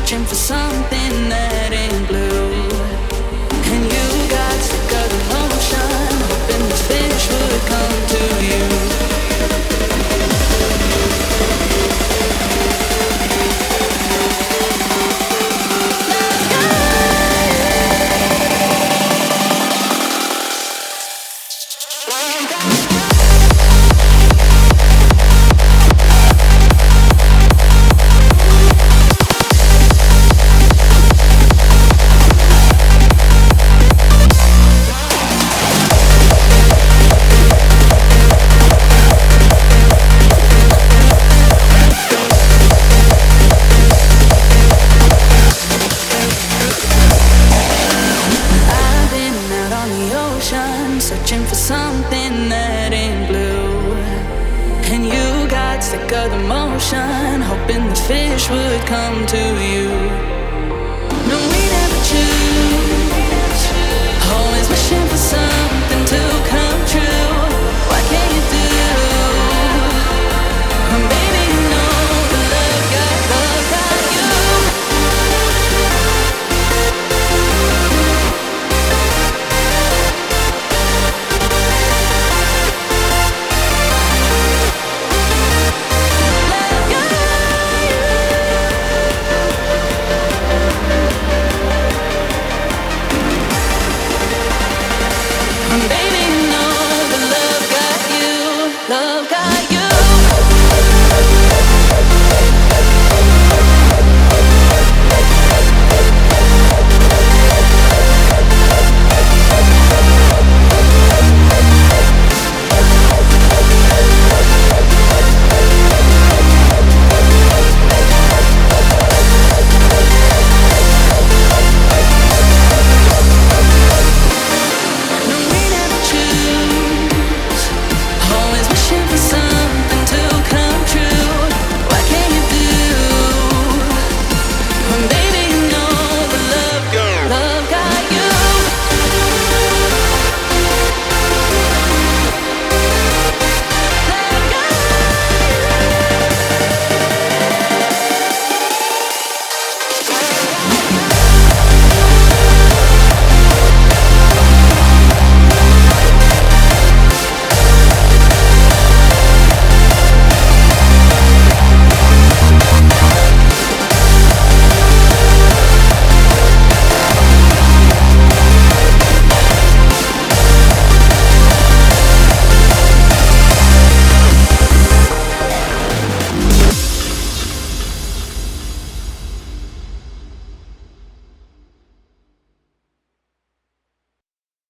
searching for something that ain't blue. And you got sick of the motion, hoping this fish would come to you. Searching for something that ain't blue. And you got sick of the motion, hoping the fish would come to you.